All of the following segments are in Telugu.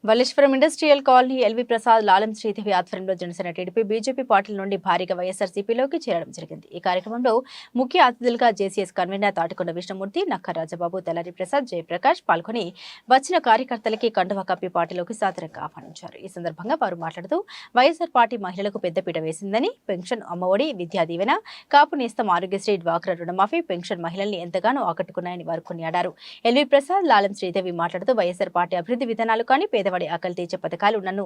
వల్లేశ్వరం industrial colony LV Prasad Lalam Sridevi ఆధ్వర్యంలో జనసేన టీడీపీ బీజేపీ పార్టీల నుండి భారీగా వైఎస్ఆర్సీపీలోకి చేరడం జరిగింది. ఈ కార్యక్రమంలో ముఖ్య అతిథులుగా జేసీఎస్ కన్వీనర్ తాటికొండ విష్ణుమూర్తి, నక్క రాజబాబు, తెల్లారి ప్రసాద్, జయప్రకాష్ పాల్గొని వచ్చిన కార్యకర్తలకి కండువా కప్పి పార్టీలోకి సాదరంగా ఆహ్వానించారు. ఈ సందర్భంగా వారు మాట్లాడుతూ వైఎస్ఆర్ పార్టీ మహిళలకు పెద్దపీట వేసిందని, పెన్షన్, అమ్మఒడి, విద్యా దీవెన, కాపు నేస్తం, ఆరోగ్యశ్రీ, డ్వాక్రా రుణమాఫీ, పెన్షన్ మహిళల్ని ఎంతగానో ఆకట్టుకున్నాయని వారు కొనియాడారు. ఎల్వి ప్రసాద్, లాలం శ్రీదేవి మాట్లాడుతూ వైఎస్ఆర్ పార్టీ అభివృద్ధి విధానాలు కానీ పేదవాడి ఆకలి తీర్చే పథకాలు నన్ను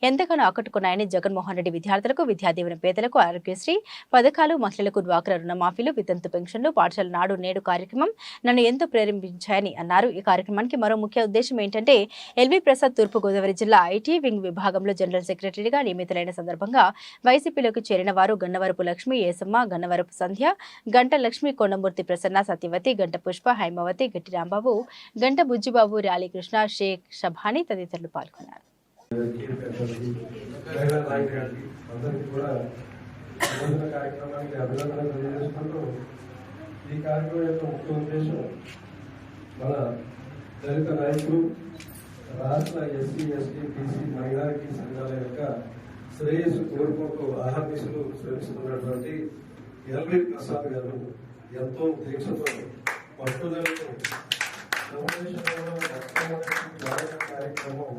ఎంతగానో ఆకట్టుకున్నాయని, జగన్మోహన్ రెడ్డి విద్యార్థులకు విద్యా దీవెన, పేదలకు ఆరోగ్యశ్రీ పథకాలు, మహిళలకు డ్వాక్రా రుణమాఫీలు, వితంతు పెన్షన్లు, పాఠశాల నాడు నేడు కార్యక్రమం నన్ను ఎంతో ప్రేరేపించాయని అన్నారు. ఈ కార్యక్రమానికి మరో ముఖ్య ఉద్దేశం ఏంటంటే ఎల్వి ప్రసాద్ తూర్పుగోదావరి జిల్లా ఐటీ వింగ్ విభాగంలో జనరల్ సెక్రటరీగా నియమితులైన సందర్భంగా వైసీపీలోకి చేరిన వారు గన్నవరపు లక్ష్మి, ఏసమ్మ, గన్నవరపు సంధ్య, గంట లక్ష్మి, కొండమూర్తి ప్రసన్న, సత్యవతి, గంట పుష్ప, హైమవతి, గట్టి రాంబాబు, గంట బుజ్జిబాబు, ర్యాలీ కృష్ణ, షేక్ షబానీ తదితరులు పాల్గొన్నారు. ఈ కార్యక్రమం యొక్క ముఖ్య ఉద్దేశం మన దళిత నాయకులు, రాష్ట్ర ఎస్సీ, ఎస్టీ, బీసీ, మైనారిటీ సంఘాల యొక్క శ్రేయస్సు కోరుకుంటూ అహర్నిశలు శ్రమిస్తున్నటువంటి ఎల్వి ప్రసాద్ గారు ఎంతో దీక్షతో పట్టుదలతో కార్యక్రమం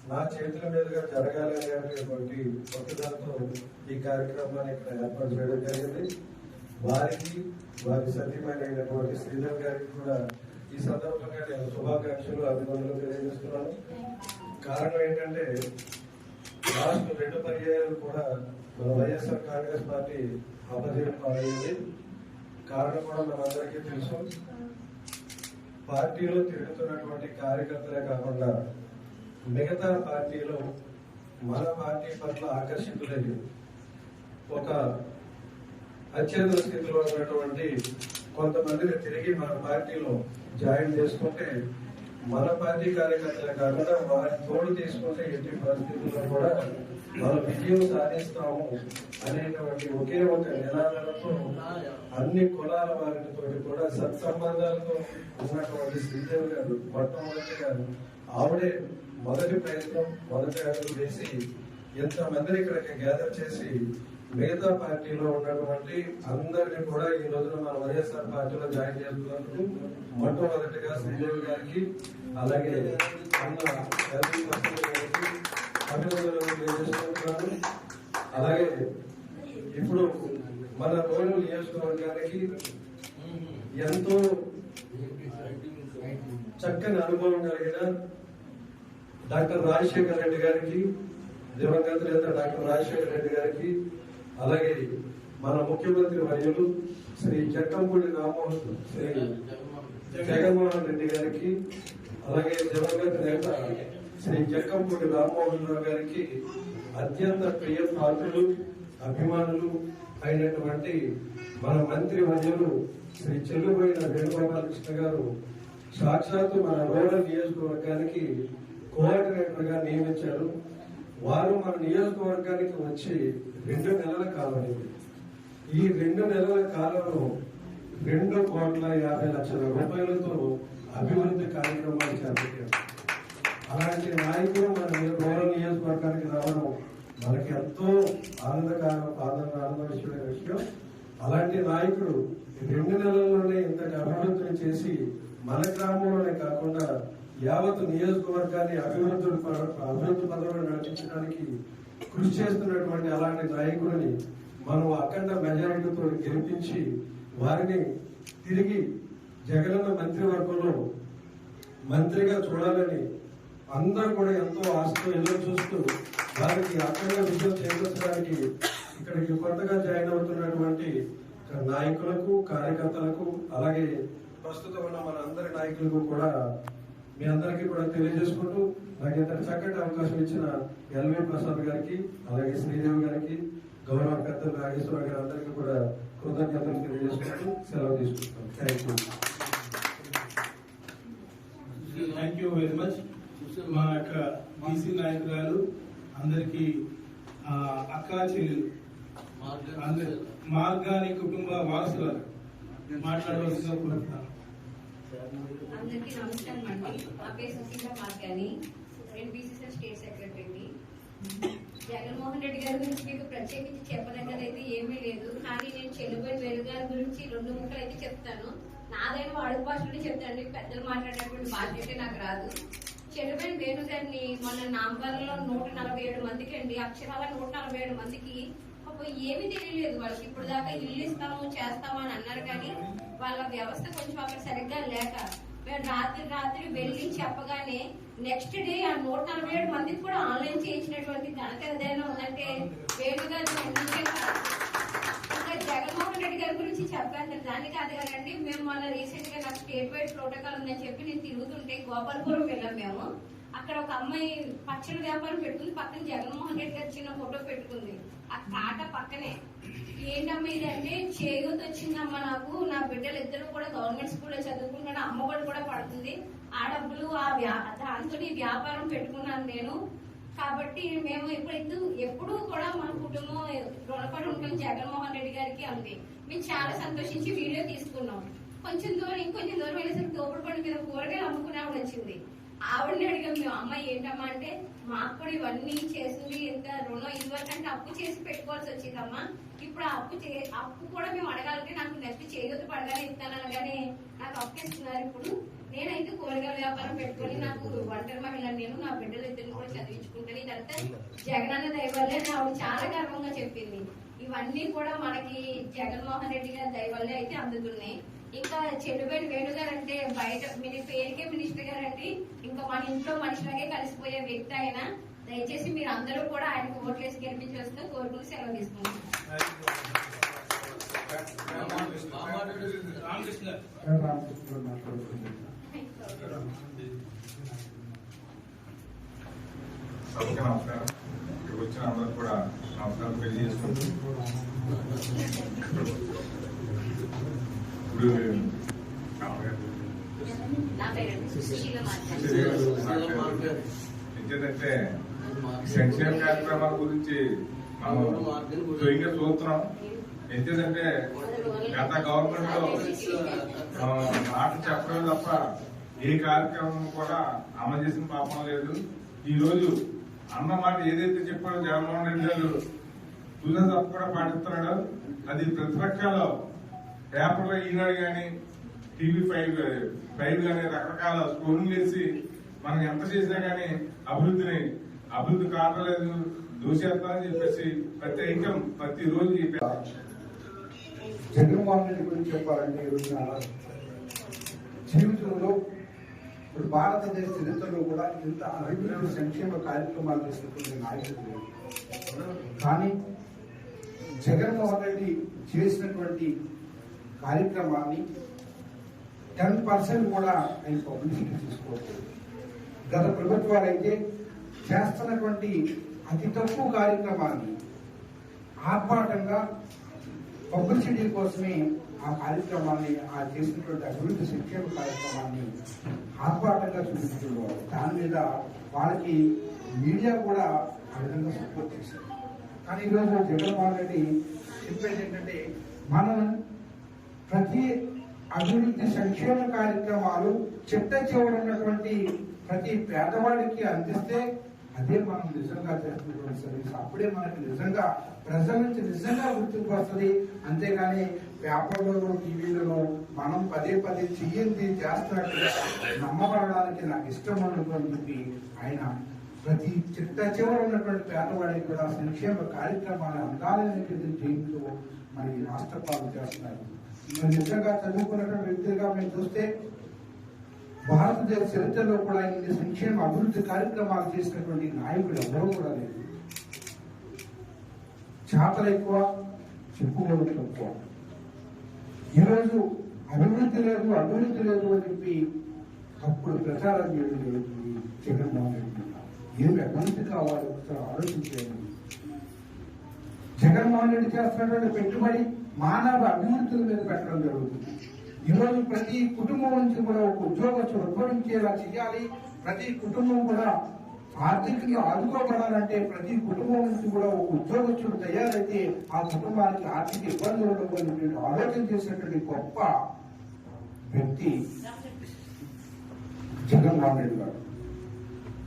నా చేతుల మీదుగా జరగాలి అనేటువంటి పట్టుదలతో ఈ కార్యక్రమాన్ని ఇక్కడ ఏర్పాటు చేయడం జరిగింది. వారికి, వారి సతీమైనటువంటి శ్రీధర్ గారికి కూడా ఈ సందర్భంగా నేను శుభాకాంక్షలు, అభినందనలు తెలియజేస్తున్నాను. కారణం ఏంటంటే లాస్ట్ 2 పర్యాయాలు కూడా మన వైఎస్ఆర్ కాంగ్రెస్ పార్టీ అపజయం పాలైంది. కారణం కూడా మనందరికీ తెలుసు. పార్టీలో తిరుగుతున్నటువంటి కార్యకర్తలే కాకుండా మిగతా పార్టీలో మన పార్టీ పట్ల ఆకర్షితులై ఒక అత్యంత స్థితిలో ఉన్నటువంటి కొంతమందిని తిరిగి మన పార్టీలో జాయిన్ చేసుకుంటే మన పార్టీ కార్యకర్తలే కాకుండా వారి తోడు తీసుకుంటే ఎట్టి పరిస్థితుల్లో కూడా మనం విజయం సాధిస్తాము అనేటువంటి ఒకే ఒక నినాదాలతో అన్ని కులాల వారితో కూడా సత్సంబంధాలతో ఉన్నటువంటి శ్రీదేవి గారు మొట్టమొదటిగా ఆవిడే మొదటి ప్రయత్నం, మొదటి అడుగు వేసి ఎంతమందిని ఇక్కడికి గ్యాదర్ చేసి మిగతా పార్టీలో ఉన్నటువంటి అందరినీ కూడా ఈ రోజున మన వైఎస్ఆర్ పార్టీలో జాయిన్ చేస్తున్నందుకు మొట్టమొదటిగా శ్రీదేవి గారికి, అలాగే అభినందనలు తెలియజేస్తున్నాను. అలాగే ఇప్పుడు మన రోడ్డు నియోజకవర్గానికి ఎంతో చక్కని అనుభవం కలిగిన డాక్టర్ రాజశేఖర్ రెడ్డి గారికి, దివంగత నేత డాక్టర్ రాజశేఖర్ రెడ్డి గారికి, అలాగే మన ముఖ్యమంత్రి వర్యులు శ్రీ జగన్మోహన్ రెడ్డి గారికి, అలాగే దివంగత నేత శ్రీ జక్కంపూడి రామ్మోహన్ రావు గారికి అత్యంత ప్రియ పాత్రులు, అభిమానులు అయినటువంటి మన మంత్రి వర్యులు శ్రీ చెల్లుబోయిన వేణుగోపాలకృష్ణ గారు సాక్షాత్తు మన రూరల్ నియోజకవర్గానికి కోఆర్డినేటర్ గా నియమించారు. వారు మన నియోజకవర్గానికి వచ్చి 2 నెలల కాలం. ఈ 2 నెలల కాలంలో 2,50,00,000 రూపాయలతో అభివృద్ధి కార్యక్రమాలు చేపట్టారు. అలాంటి నాయకులు మన రూరల్ నియోజకవర్గానికి రావడం మనకి ఎంతో ఆనందకరమైన విషయం. అలాంటి నాయకుడు 2 నెలల్లోనే ఇంతటి అభివృద్ధిని చేసి మన గ్రామంలోనే కాకుండా యావత్ నియోజకవర్గాన్ని అభివృద్ధి పదవులు నడిపించడానికి కృషి చేస్తున్నటువంటి అలాంటి నాయకుడిని మనం అఖండ మెజారిటీతో గెలిపించి వారిని తిరిగి జగనన్న మంత్రివర్గంలో మంత్రిగా చూడాలని అందరూ కూడా ఎంతో ఆశతో ఎదురు చూస్తూ వారికి అఖండ విజయం చేకూర్చడానికి ఇక్కడికి కొత్తగా జాయిన్ అవుతున్నటువంటి నాయకులకు, కార్యకర్తలకు, అలాగే ప్రస్తుతం ఉన్న మన అందరి నాయకులకు కూడా మీ అందరికీ కూడా తెలియజేసుకుంటూ నాకు ఇంత చక్కటి అవకాశం ఇచ్చిన ఎల్వి ప్రసాద్ గారికి, అలాగే శ్రీదేవి గారికి, గౌరవ పెద్దలు నాగేశ్వర గారి అందరికీ కూడా కృతజ్ఞతలు తెలియజేసుకుంటూ సెలవు తీసుకుంటాం. Thank you very much. మా యొక్క బీసీ నాయకురాలు అందరికీ అక్కా చెల్లెలు మార్గాని కుటుంబ వారసురాలు మాట్లాడవలసిందిగా కోరుతున్నాను. అందరికీ నమస్కారం అండి. నా పేరు సుశీల మార్గాని. నేను బీసీసీ స్టేట్ గారి గురించి మీకు ప్రత్యేకించి చెప్పదగ్గదైతే ఏమీ లేదు. కానీ నేను చెల్లిపోయిన వేణు గారి గురించి 2 ముక్కలు అయితే చెప్తాను. నాదైన వాడుక భాషలోనే చెప్తాను. పెద్దలు మాట్లాడేటువంటి భాష అయితే నాకు రాదు. చెల్లిపోయిన వేణు గారిని మన నాంబర్లో 147 మందికి అండి, అక్షరాల 147 మందికి ఏమీ తెలియలేదు. వాళ్ళకి ఇప్పుడు దాకా ఇల్లు ఇస్తాము చేస్తాము అని అన్నారు. కానీ వాళ్ళ వ్యవస్థ కొంచెం అక్కడ సరిగ్గా లేక మేము రాత్రి వెళ్ళి చెప్పగానే నెక్స్ట్ డే ఆ 147 మందికి కూడా ఆన్లైన్ చేయించినటువంటి ఘనత ఏదైనా ఉందంటే వేణు గారు. ఇంకా జగన్మోహన్ రెడ్డి గారి గురించి చెప్పాను. దానికి కాదు కదండి, మేము మన రీసెంట్ గా నాకు స్టేట్ వైడ్ ప్రోటోకాల్ ఉందని చెప్పి నేను తిరుగుతుంటే గోపాలపురం వెళ్ళాం మేము. అక్కడ ఒక అమ్మాయి పచ్చడి వ్యాపారం పెట్టుకుంది, పక్కన జగన్మోహన్ రెడ్డి గారి చిన్న ఫోటో పెట్టుకుంది. ఆ కాట పక్కనే. ఏంటమ్మా ఇది అంటే, చేయూత వచ్చిందమ్మా నాకు, నా బిడ్డలు ఇద్దరు కూడా గవర్నమెంట్ స్కూల్లో చదువుకుంటాను, అమ్మఒడి కూడా పడుతుంది, ఆ డబ్బులు దాంతో వ్యాపారం పెట్టుకున్నాను నేను. కాబట్టి మేము ఎప్పుడు కూడా మన కుటుంబం రుణపడి ఉంటాం జగన్మోహన్ రెడ్డి గారికి అంది. మేము చాలా సంతోషించి వీడియో తీసుకున్నాం. ఇంకొంచెం దూరం వెళ్ళేసరికి తోపుడు బండి మీద కూరగాయలు అమ్ముకునే ఆవిడ వచ్చింది. ఆవిడని అడిగాం మేము, అమ్మాయి ఏంటమ్మా అంటే, మాకు కూడా ఇవన్నీ చేసింది, ఇంత రుణం ఇదివరకు అంటే అప్పు చేసి పెట్టుకోవాల్సి వచ్చిందమ్మా, ఇప్పుడు ఆ అప్పు కూడా మేము అడగాలంటే నాకు నెక్స్ట్ చేయూత పడగానే ఇస్తానని నాకు అప్పు ఇస్తున్నారు. ఇప్పుడు నేనైతే కూరగాయల వ్యాపారం పెట్టుకుని నాకు ఒంటరి మహిళను నేను, నా బిడ్డలు ఇద్దరిని కూడా చదివించుకుంటాను. ఇదంతా జగనన్న దయ వల్లే ఆవిడ చాలా గర్వంగా చెప్పింది. ఇవన్నీ కూడా మనకి జగన్మోహన్ రెడ్డి గారి దయ వల్లే అయితే అందుతున్నాయి. ఇంకా చెల్లుబేటి వేణు గారు అంటే బయట పేరుకే మినిస్టర్ గారు అండి, ఇంకా మన ఇంట్లో మనిషిలాగే కలిసిపోయే వ్యక్తి ఆయన. దయచేసి మీరు అందరూ కూడా ఆయనకు ఓట్లేసి గెలిపించవలసిందిగా కోరుకుని సెలవు తీసుకుంటున్నాం. సభకి నమస్కారం. ఇక్కడికి వచ్చిన అందరూ కూడా నమస్కారం తెలియజేసుకుంటూ, ఇప్పుడు ఏంటంటే సంక్షేమ కార్యక్రమాల గురించి మనం స్వయంగా చూస్తున్నాం. ఏంటంటే గత గవర్నమెంట్ లో మాట చెప్పడం తప్ప ఏ కార్యక్రమం కూడా అమలు చేసిన పాపం లేదు. ఈ రోజు అన్న మాట ఏదైతే చెప్పాడో జగన్మోహన్ రెడ్డి గారు చూసిన తప్ప కూడా పాటిస్తున్నాడు. అది ప్రతిపక్షాలు పేపర్లో ఈనాడు కానీ టీవీ 5 కానీ రకరకాల స్కోరింగ్ వేసి మనం ఎంత చేసినా కానీ అభివృద్ధి కావట్లేదు, దోషేస్తామని చెప్పేసి ప్రతి ఐటమ్ ప్రతిరోజు జగన్మోహన్ రెడ్డి గురించి చెప్పాలంటే ఈ రోజున జీవితంలో ఇప్పుడు భారతదేశ చరిత్రలో కూడా ఇంత అభివృద్ధి సంక్షేమ కార్యక్రమాలు చేసినటువంటి నాయకుడు లేదు. కానీ జగన్మోహన్ రెడ్డి చేసినటువంటి కార్యక్రమాన్ని 10% కూడా ఆయన పబ్లిసిటీ తీసుకోవట్లేదు. గత ప్రభుత్వాలు అయితే చేస్తున్నటువంటి అతి తక్కువ కార్యక్రమాన్ని ఆర్భాటంగా పబ్లిసిటీ కోసమే ఆ కార్యక్రమాన్ని, ఆ చేసినటువంటి అభివృద్ధి సంక్షేమ కార్యక్రమాన్ని ఆర్భాటంగా చూపించేవారు. దాని మీద వాళ్ళకి మీడియా కూడా ఆ విధంగా సపోర్ట్ చేశారు. కానీ ఈరోజు జగన్మోహన్ రెడ్డి చెప్పేది ఏంటంటే, మనం ప్రతి అభివృద్ధి సంక్షేమ కార్యక్రమాలు చిట్ట చివరన్నటువంటి ప్రతి పేదవాడికి అందిస్తే అదే మనం నిజంగా చేస్తున్నటువంటి సర్వీస్. అప్పుడే మనకి నిజంగా ప్రజల నుంచి నిజంగా గుర్తింపు వస్తుంది. అంతేగాని పేపర్లలో టీవీలలో మనం పదే చెయ్యింది చేస్తున్నట్టుగా నమ్మబడడానికి నాకు ఇష్టం ఉండదు అని చెప్పి ఆయన ప్రతి చిట్ట చివర ఉన్నటువంటి పేదవాడికి కూడా సంక్షేమ కార్యక్రమాలు అందాలనేటువంటి జయంతో మరి రాష్ట్ర పాలన చేస్తున్నారు. మరి నిజంగా చదువుకున్నటువంటి వ్యక్తులుగా మేము చూస్తే భారతదేశ చరిత్రలో కూడా ఇన్ని సంక్షేమ అభివృద్ధి కార్యక్రమాలు చేసినటువంటి నాయకుడు ఎవరు కూడా లేదు. చేతలు ఎక్కువ, చెప్పుకోవడం తక్కువ. ఈరోజు అభివృద్ధి లేదు అని చెప్పి అప్పుడు ప్రచారం చేయడం జరుగుతుంది. జగన్మోహన్ రెడ్డి ఏమి అభివృద్ధి కావాలి ఒకసారి ఆలోచించేయండి. జగన్మోహన్ రెడ్డి చేస్తున్నటువంటి పెట్టుబడి మానవ అభివృద్ధుల మీద పెట్టడం జరుగుతుంది. ఈరోజు ప్రతి కుటుంబం నుంచి కూడా ఒక ఉద్యోగస్తుడు ఉద్భవించేలా చేయాలి. ప్రతి కుటుంబం కూడా ఆర్థికంగా ఆదుకోబడాలంటే ప్రతి కుటుంబం నుంచి కూడా ఒక ఉద్యోగస్తుడు తయారైతే ఆ కుటుంబానికి ఆర్థిక ఇబ్బందులు ఉండకూడదు ఆలోచన చేసినటువంటి గొప్ప వ్యక్తి జగన్మోహన్ రెడ్డి గారు.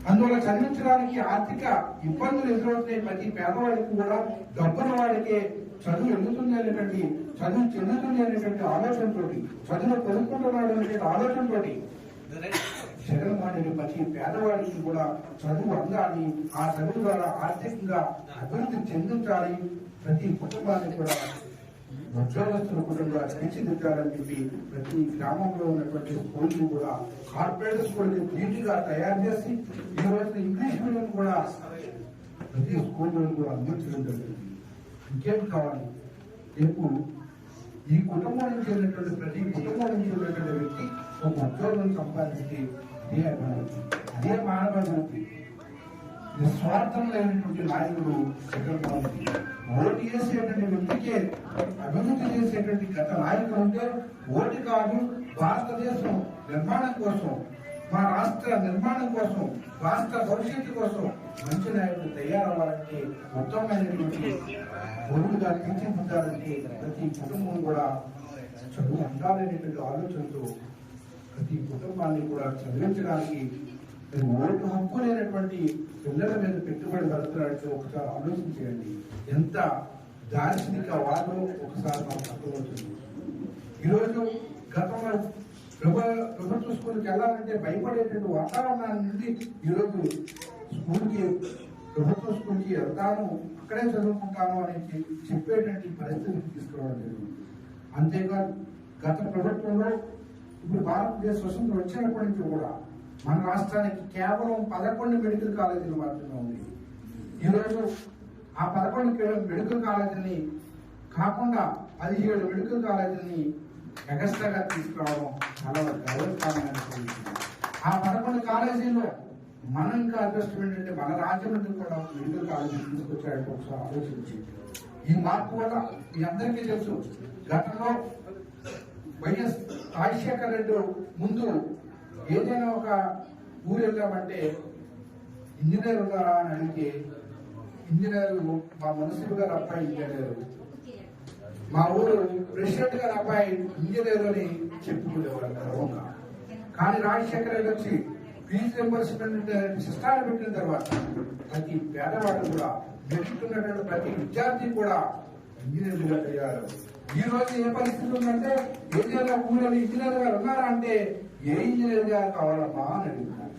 అందువల్ల చదివించడానికి ఆర్థిక ఇబ్బందులు ఎదురవుతున్నాయి. ప్రతి పేదవాడికి కూడా డబ్బున్న వాడికే చదువు ఎందుతుంది అనేటువంటి, చదువు చెందుతుంది అనేటువంటి ఆలోచనతో, చదువు కొనుక్కుంటున్నాడు అనేటువంటి ఆలోచనతో జగన్మోహన్ రెడ్డి ప్రతి పేదవాడికి కూడా చదువు అందాలి, ఆ చదువు ద్వారా ఆర్థికంగా అభివృద్ధి చెందించాలి, ప్రతి కుటుంబాన్ని కూడా ఉద్యోగస్తులు కూడా తీర్చిదిద్దాలని చెప్పి ప్రతి గ్రామంలో ఉన్నటువంటి స్కూల్ని కూడా కార్పొరేట్ స్కూల్ని నీటిగా తయారు చేసి ఈ రోజున ఇంగ్లీష్ మీడియం కూడా ప్రతి స్కూల్లో కూడా అందించడం జరుగుతుంది. ఇంకేం కావాలి? రేపు ఈ కుటుంబం నుంచి ఉన్నటువంటి ప్రతి కుటుంబం నుంచి ఉన్నటువంటి వ్యక్తి ఒక ఉద్యోగం సంపాదించి అదే మానవాభివృద్ధి. నిస్వార్థం లేనటువంటి నాయకుడు జగన్మోహన్ రెడ్డి. ఓటు చేసేటువంటి వ్యక్తికే అభివృద్ధి చేసేటువంటి గత నాయకులు ఉంటే ఓటు కాదు, భారతదేశం నిర్మాణం కోసం, మా రాష్ట్ర నిర్మాణం కోసం, రాష్ట్ర భవిష్యత్తు కోసం మంచి నాయకులు తయారవ్వాలంటే ఉత్తమమైనటువంటి పొరుగుగా తీర్చిదిద్దాలంటే ప్రతి కుటుంబం కూడా చదువు ఉండాలనేటువంటి ఆలోచనతో ప్రతి కుటుంబాన్ని కూడా చదివించడానికి ఓటు హక్కు లేనటువంటి పిల్లల మీద పెట్టుబడి పెడుతున్నట్టు ఒకసారి ఆలోచించేయండి. ఎంత దార్శనిక వాదం ఒకసారి మనకు అర్థమవుతుంది. ఈరోజు గతంలో ప్రభుత్వ స్కూల్కి వెళ్ళాలంటే భయపడేటువంటి వాతావరణాన్ని నుండి ఈరోజు స్కూల్కి, ప్రభుత్వ స్కూల్కి వెళ్తాను, అక్కడే చదువుకుంటాను అని చెప్పేటువంటి పరిస్థితికి తీసుకురావడం జరిగింది. అంతేకాదు గత ప్రభుత్వంలో ఇప్పుడు భారతదేశ స్వతంత్రం వచ్చినప్పటి నుంచి కూడా మన రాష్ట్రానికి కేవలం 11 మెడికల్ కాలేజీలు మాత్రమే ఉంది. ఈరోజు ఆ 11 మెడికల్ కాలేజీని కాకుండా 17 మెడికల్ కాలేజీని ఎగస్ట్రాగా తీసుకురావడం చాలా గౌరవకారణమైన. ఆ 11 కాలేజీలో మనం ఇంకా అదృష్టం ఏంటంటే మన రాజ్యం నుంచి కూడా మెడికల్ కాలేజీ తీసుకొచ్చాడు. ఒకసారి ఆలోచించి ఈ మార్పు వల్ల మీ అందరికీ తెలుసు, గతంలో వైఎస్ రాజశేఖర రెడ్డి ముందు ఏదైనా ఒక ఊరు వెళ్ళామంటే ఇంజనీర్ ఉన్నారా అని అడిగితే ఇంజనీర్ మా మున్సిపల్ గారు అబ్బాయి ఇంజనీరు, మా ఊరు ప్రెసిడెంట్ గారు అబ్బాయి ఇంజనీర్ అని చెప్పుకునేవారు గర్వంగా. కానీ రాజశేఖర రెడ్డి వచ్చి ఫీజు రింబర్స్మెంట్ సిస్టాన్ని పెట్టిన తర్వాత ప్రతి పేదవాడు కూడా మెచ్చుకున్నటువంటి ప్రతి విద్యార్థి కూడా ఇంజనీర్లుగా అయ్యారు. ఈ రోజు ఏ పరిస్థితి ఉందంటే ఏదైనా ఊళ్ళో ఇంజనీర్ గారు ఉన్నారా అంటే ఏ ఇంజనీర్ గారు కావాలమ్మా అని అడుగుతున్నారు.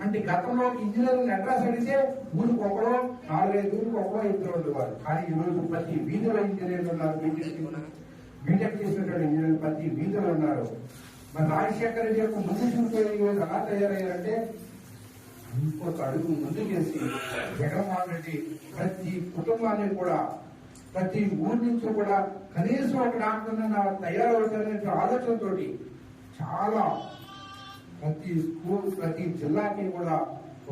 అంటే గతంలో ఇంజనీరింగ్ అడ్రస్ అడిగితే ఊరికి ఒకడో 4-5 ఊరికి ఒకడో 2 ఉండేవారు. కానీ ఈ రోజు ప్రతి వీధిలో ఇంజనీర్లు ఉన్నారు. బీటెక్ చేసినటువంటి ఇంజనీర్లు ప్రతి వీధిలో ఉన్నారు. మరి రాజశేఖర రెడ్డి యొక్క ముందు చూపుకొని ఎలా తయారయ్యారంటే ఇంకొక అడుగు ముందుకేసి జగన్మోహన్ రెడ్డి ప్రతి కుటుంబాన్ని కూడా, ప్రతి ఊరి నుంచి కూడా కనీసం ఒక డాక్టర్ తయారవుతారనే ఆలోచనతో చాలా ప్రతి స్కూల్, ప్రతి జిల్లాకి కూడా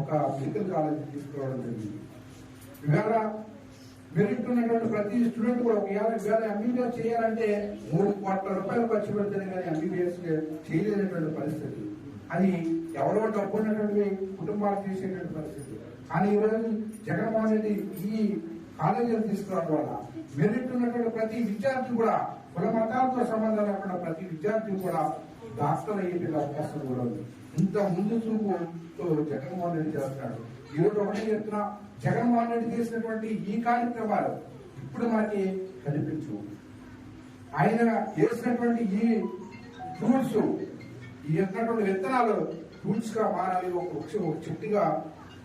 ఒక మెడికల్ కాలేజీ తీసుకురావడం జరిగింది. ఇవాళ మెరిట్ ఉన్నటువంటి ప్రతి స్టూడెంట్ కూడా ఇవాళ ఎంబీబీఎస్ చేయాలంటే 3 కోట్ల రూపాయలు ఖర్చు పెడితేనే కానీ ఎంబీబీఎస్ చేయలేనటువంటి పరిస్థితి. అది ఎవరో డబ్బు ఉన్నటువంటి కుటుంబాలు చేసేటువంటి పరిస్థితి. కానీ ఈరోజు జగన్మోహన్ రెడ్డి ఈ కాలేజీలు తీసుకురావడం వల్ల మెరిట్ ఉన్నటువంటి ప్రతి విద్యార్థి కూడా, కుల మతాలతో సంబంధం లేకుండా ప్రతి విద్యార్థి కూడా డాక్టర్ అయ్యేటువంటి అవకాశం కూడా ఉంది. ఇంత ముందు చూపుతో జగన్మోహన్ రెడ్డి చేస్తున్నాడు. ఈరోజు ఒకటే చెప్తున్నా, జగన్మోహన్ రెడ్డి చేసినటువంటి ఈ కార్యక్రమాలు ఇప్పుడు మనకి కనిపించు. ఆయన చేసినటువంటి ఈ ఫ్రూట్స్, ఈ ఉన్నటువంటి విత్తనాలు ఫ్రూట్స్ గా మారాలి. ఒక చెట్టుగా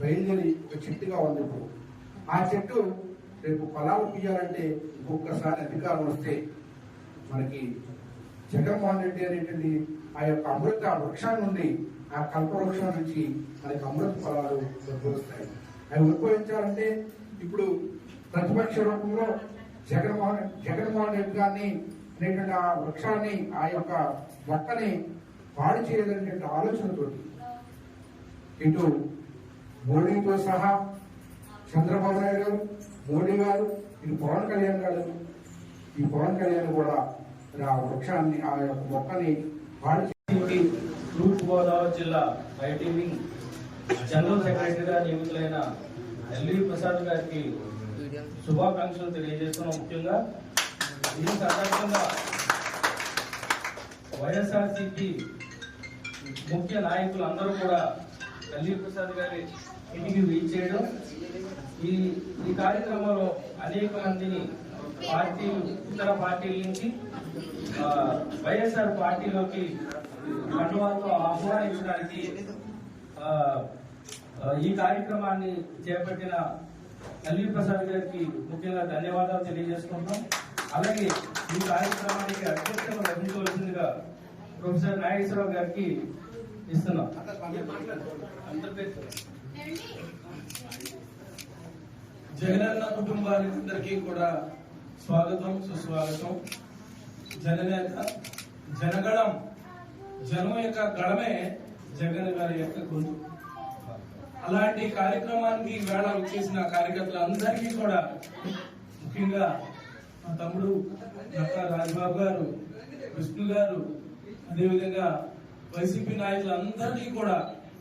బయలుదేరి ఒక చెట్టుగా ఉంది. ఇప్పుడు ఆ చెట్టు రేపు ఫలాలు తీయాలంటే ఒక్కసారి అధికారం వస్తే మనకి జగన్మోహన్ రెడ్డి అనేటువంటి ఆ యొక్క అమృత వృక్షాన్ని నుండి, ఆ కల్పవృక్షం నుంచి మనకి అమృత ఫలాలు ఉద్భవిస్తాయి. అవి ఉద్భవించాలంటే ఇప్పుడు ప్రతిపక్ష రూపంలో జగన్మోహన్ రెడ్డి గారిని అనేటువంటి ఆ వృక్షాన్ని, ఆ యొక్క మొక్కని పాడు చేయాలనేటువంటి ఆలోచనతో ఇటు మోడీతో సహా చంద్రబాబు నాయుడు గారు, మోడీ గారు, ఇటు పవన్ కళ్యాణ్ గారు, ఈ పవన్ కళ్యాణ్ కూడా ఆ వృక్షాన్ని, ఆ యొక్క మొక్కని పాడు చేసి తూర్పుగోదావరి జిల్లా ఐటీ వింగ్ జనరల్ సెక్రటరీగా నియమితులైన ఎల్వి ప్రసాద్ గారికి శుభాకాంక్షలు తెలియజేస్తున్నాం. ముఖ్యంగా ఈ సందర్భంగా వైఎస్ఆర్సీపీ ముఖ్య నాయకులు అందరూ కూడా ఎల్వి ప్రసాద్ గారి ఇంటికి వీచేయడం, ఈ కార్యక్రమంలో అనేక మందిని ఇతర పార్టీల నుంచి వైఎస్ఆర్ పార్టీలోకి కండువాలతో ఆహ్వానించడానికి ఈ కార్యక్రమాన్ని చేపట్టిన ఎల్వి ప్రసాద్ గారికి ముఖ్యంగా ధన్యవాదాలు తెలియజేసుకుంటాం. అలాగే ఈ కార్యక్రమానికి అధ్యక్షత వహించవలసిందిగా ప్రొఫెసర్ నాగేశ్వరరావు గారికి ఇస్తున్నాం. జగనన్న కుటుంబానికి అందరికీ కూడా స్వాగతం, సుస్వాగతం. జననేత, జనగణం, జనం యొక్క గళమే జగన్ గారి యొక్క గొంతు. అలాంటి కార్యక్రమానికి వేళ వచ్చేసిన కార్యకర్తలందరికీ కూడా, ముఖ్యంగా మా తమ్ముడు నక్కా రాజబాబు గారు, విష్ణు గారు, అదేవిధంగా వైసీపీ నాయకులందరికీ కూడా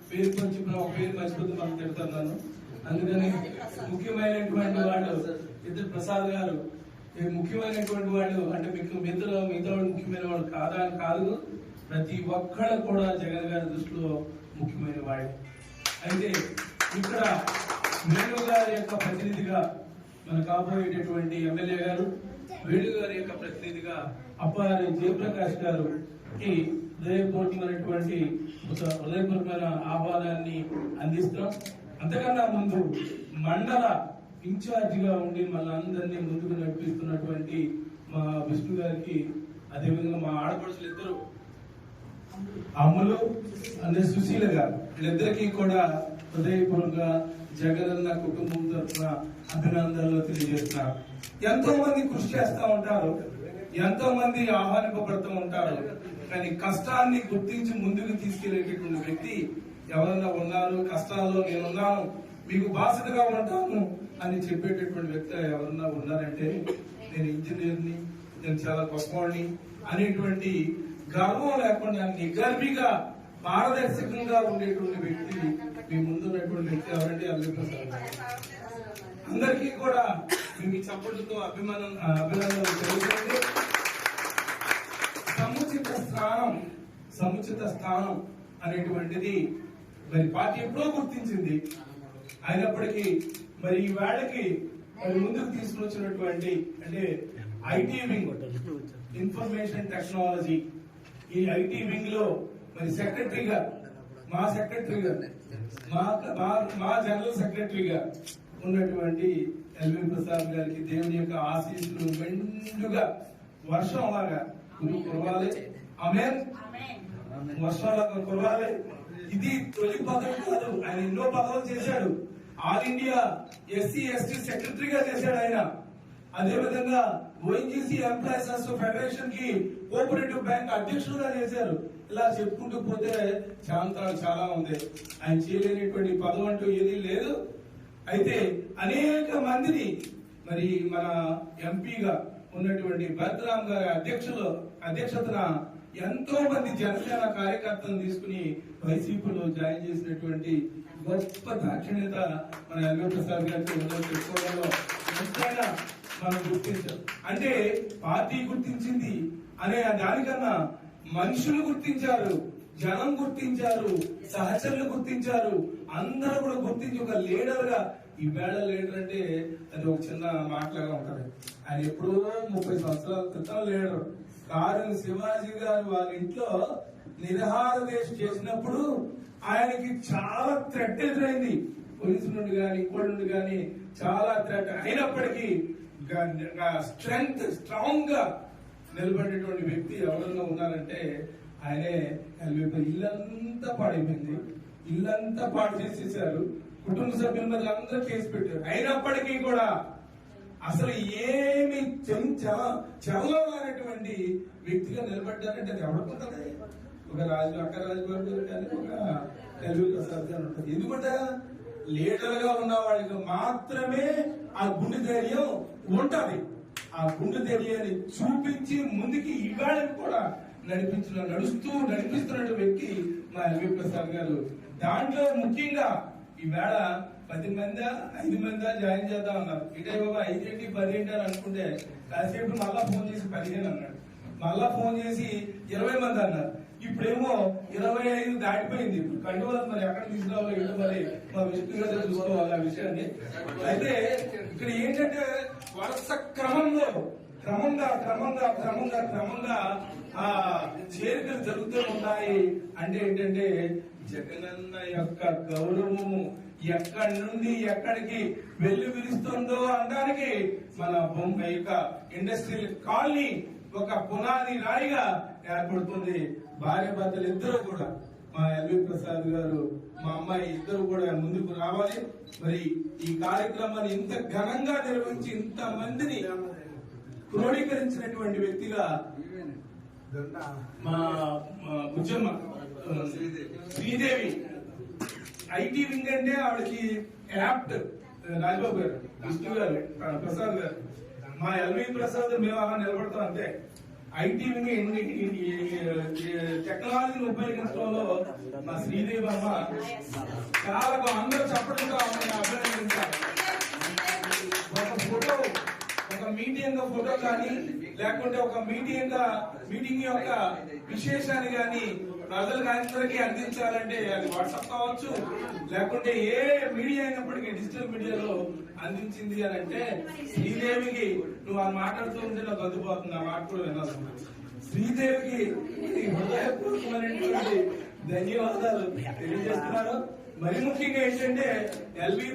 పేరు పంచుకున్న ఒక పేరు మర్చిపోతే మనం తిడుతున్నాను. అందుకని ముఖ్యమైనటువంటి వాళ్ళు ఇద్దరు ప్రసాద్ గారు ముఖ్యమైనటువంటి వాళ్ళు, అంటే మీకు మిగతా ముఖ్యమైన వాళ్ళు కాదా అని కాదు, ప్రతి ఒక్కళ్ళు కూడా జగన్ గారి దృష్టిలో ముఖ్యమైన వాడే. అయితే ఇక్కడ వేణు గారి యొక్క ప్రతినిధిగా మన కాబోయేటటువంటి ఎమ్మెల్యే గారు, వేణు గారి యొక్క ప్రతినిధిగా అప్పారి జయప్రకాష్ గారు కి హృదయపూర్వకమైన ఆహ్వానాన్ని అందిస్తాం. అంతకన్నా ముందు మండల ఇన్ఛార్జిగా ఉండి మనందరినీ ముందుకు నడిపిస్తున్నటువంటి మా విష్ణు గారికి, అదేవిధంగా మా ఆడపడుచులు ఇద్దరు అమ్ములు అనే సుశీల గారు, వీళ్ళిద్దరికీ కూడా హృదయపూర్వక జగనన్న కుటుంబం తరఫున అభినందనలు తెలియజేస్తున్నారు. ఎంతో మంది కృషి చేస్తూ ఉంటారు, ఎంతో మంది ఆహ్వానింపబడుతూ ఉంటారు, కానీ కష్టాన్ని గుర్తించి ముందుకు తీసుకెళ్లేటటువంటి వ్యక్తి ఎవరన్నా ఉన్నారు, కష్టాల్లో నేనున్నాను, మీకు బాధ్యతగా ఉంటాను అని చెప్పేటటువంటి వ్యక్తి ఎవరన్నా ఉన్నారంటే నేను ఇంజనీర్ని, నేను చాలా గొప్పవాడిని అనేటువంటి గర్వం లేకుండా నిగర్భిగా పారదర్శకంగా ఉండేటువంటి వ్యక్తి మీ ముందున్నటువంటి వ్యక్తి ఎవరంటే ఎల్వి ప్రసాద్ గారు. అందరికీ కూడా మీ చప్పట్లతో అభినందనలు తెలియజేయండి. సముచిత స్థానం అనేటువంటిది మరి పార్టీ ఎప్పుడో గుర్తించింది. అయినప్పటికీ మరి ఈ వేళకి మరి ముందుకు తీసుకొచ్చినటువంటి అంటే ఐటీ వింగ్, ఇన్ఫర్మేషన్ టెక్నాలజీ, ఈ ఐటీ వింగ్ లో మరి సెక్రటరీగా మా జనరల్ సెక్రటరీగా ఉన్నటువంటి ఎల్వి ప్రసాద్ గారికి దేవుని యొక్క ఆశీస్సులు మెండుగా వర్షంలాగా కురవాలి. ఆమేన్. వర్షంలాగా కురవాలి. ఇది తొలి పదవి కాదు, ఆయన ఎన్నో పదవులు చేశాడు. ఆల్ ఇండియా ఎస్సీ ఎస్టీ సెక్రటరీగా చేశాడు ఆయన. అదేవిధంగా ఓఎన్జీసీ ఎంప్లాయీస్ ఫెడరేషన్ కి కోఆపరేటివ్ బ్యాంక్ అధ్యక్షుడుగా చేశారు. ఇలా చెప్పుకుంటూ పోతే చాలా ఉంది. ఆయన చేయలేనటువంటి పదవి అంటూ ఏదీ లేదు. అయితే అనేక మందిని మరి మన ఎంపీగా ఉన్నటువంటి భద్రాం గారి అధ్యక్షతన ఎంతో మంది జనసేన కార్యకర్తలను తీసుకుని వైసీపీలో జాయిన్ చేసినటువంటి గొప్ప దాక్షిణ్యత మన ఎల్వి ప్రసాద్ గారికి చెప్పుకోవడంలో ఎంతైనా మనం గుర్తించాం. అంటే పార్టీ గుర్తించింది అనే దానికన్నా మనుషులు గుర్తించారు, జనం గుర్తించారు, సహచరులు గుర్తించారు, అందరూ కూడా గుర్తించి ఒక లీడర్ గా, ఈ వేళ లీడర్ అంటే అది ఒక చిన్న మాటలాగా ఉంటది. ఆయన ఎప్పుడో 30 సంవత్సరాల క్రితం లీడర్. కారణం శివాజీ గారు వాళ్ళ ఇంట్లో నిరాహార దీక్ష చేసినప్పుడు ఆయనకి చాలా థ్రెట్ ఎదురైంది. పోలీసు నుండి కానీ ఇంకోటి నుండి కానీ చాలా థ్రెట్ అయినప్పటికీ స్ట్రాంగ్ గా నిలబడేటువంటి వ్యక్తి ఎవరన్నా ఉన్నారంటే ఆయనే ఎల్వి. ఇల్లంతా పాడైపోయింది, ఇల్లంతా పాడు చేసేసారు, కుటుంబ సభ్యుల మీద అందరూ కేసు పెట్టారు. అయినప్పటికీ కూడా అసలు ఏమి చదవనటువంటి వ్యక్తిగా నిలబడ్డారంటే అది ఎవడుకుంటుంది? ఒక అక్క రాజబాబు గారు కానీ ఒక ఎల్వి ప్రసాద్ గారు ఉంటుంది. ఎందుకంటే లీడర్ గా ఉన్న వాళ్ళకి మాత్రమే ఆ గుండె ధైర్యం ఉంటది. ఆ గుండె ధైర్యాన్ని చూపించి ముందుకి ఇవాళకి కూడా నడిపిస్తున్న వ్యక్తి మా ఎల్వి ప్రసాద్ గారు. దాంట్లో ముఖ్యంగా ఈవేళ 10 మంది 5 మంది జాయిన్ చేద్దాం అన్నారు. ఇటే బాబా 5 ఏంటి 10 ఏంటి అని అనుకుంటే కాసేపు మళ్ళా ఫోన్ చేసి 15 అన్నాడు, మళ్ళా ఫోన్ చేసి 20 మంది అన్నారు. ఇప్పుడేమో 25 దాటిపోయింది. ఇప్పుడు కండువలు మరి ఎక్కడ తీసుకురావాలో ఏంటో మరి మా విష్ణు గారు చూసుకోవాలి ఆ విషయాన్ని. అయితే ఇక్కడ ఏంటంటే వరుస క్రమంగా ఆ చేరికలు జరుగుతూ ఉన్నాయి. అంటే ఏంటంటే జగనన్న యొక్క గౌరవము ఎక్కడి నుండి ఎక్కడికి వెళ్లి విరుస్తుందో అనడానికి మన యొక్క ఇండస్ట్రియల్ కాలనీ ఒక పునాది రాయిగా ఏర్పడుతుంది. భార్య భర్తలు ఇద్దరు కూడా, మా ఎల్వి ప్రసాద్ గారు, మా అమ్మాయి ఇద్దరు కూడా ముందుకు రావాలి. మరి ఈ కార్యక్రమాన్ని ఇంత ఘనంగా నిర్వహించి ఇంత మందిని క్రోడీకరించినటువంటి వ్యక్తిగా మా బుజ్జమ్మ శ్రీదేవి. ఐటీ వింగ్ అంటే ఆవిడకి యాప్ట్. రాజబాబు గారు, విష్ణు గారు, ప్రసాద్ గారు, మా ఎల్వి ప్రసాద్ మేము అలా నిలబడతాం అంతే. ఐటీ వింగ్ టెక్నాలజీని ఉపయోగించడంలో మా శ్రీదేవి అమ్మ చాలా అందరూ చెప్పడంతో అభినందించారు. ఒక ఫోటో, ఒక మీటింగ్ ఫోటో కానీ, లేకుంటే ఒక మీటింగ్ యొక్క విశేషాన్ని కానీ ప్రజలకు అందరికీ అందించాలంటే అది వాట్సాప్ కావచ్చు, లేకుంటే ఏ మీడియా అయినప్పటికీ డిజిటల్ మీడియాలో అందించింది అని అంటే శ్రీదేవికి, నువ్వు ఆ మాట్లాడుతూ ఉంటే నాకు అందుపోతుంది, ఆ మాట కూడా వినాలి. శ్రీదేవికి హృదయపూర్వకమైనటువంటి ధన్యవాదాలు తెలియజేస్తున్నారు. మరి ముఖ్యంగా ఏంటంటే ఎల్వి